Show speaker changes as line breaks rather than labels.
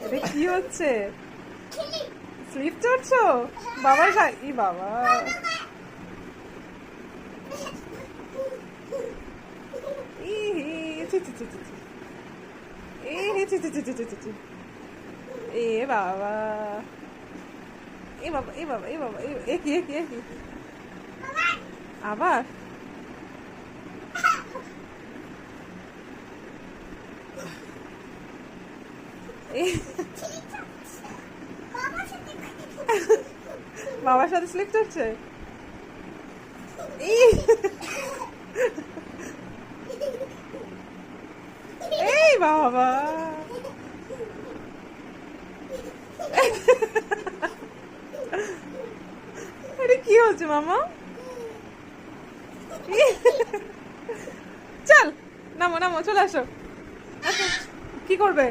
এটা কি হচ্ছে? স্লিপ চড়ছো? বাবার ই বাবা, এ বাবা, এ বাবা, এ বাবা, এ বাবা, এ কি এ কি এ কি আবার? বাবার সাথে স্লিপ চড়ছে? এই বাবা, এটা কি হচ্ছে মামা? চল নামো নামো, চলে আসো। কি করবে?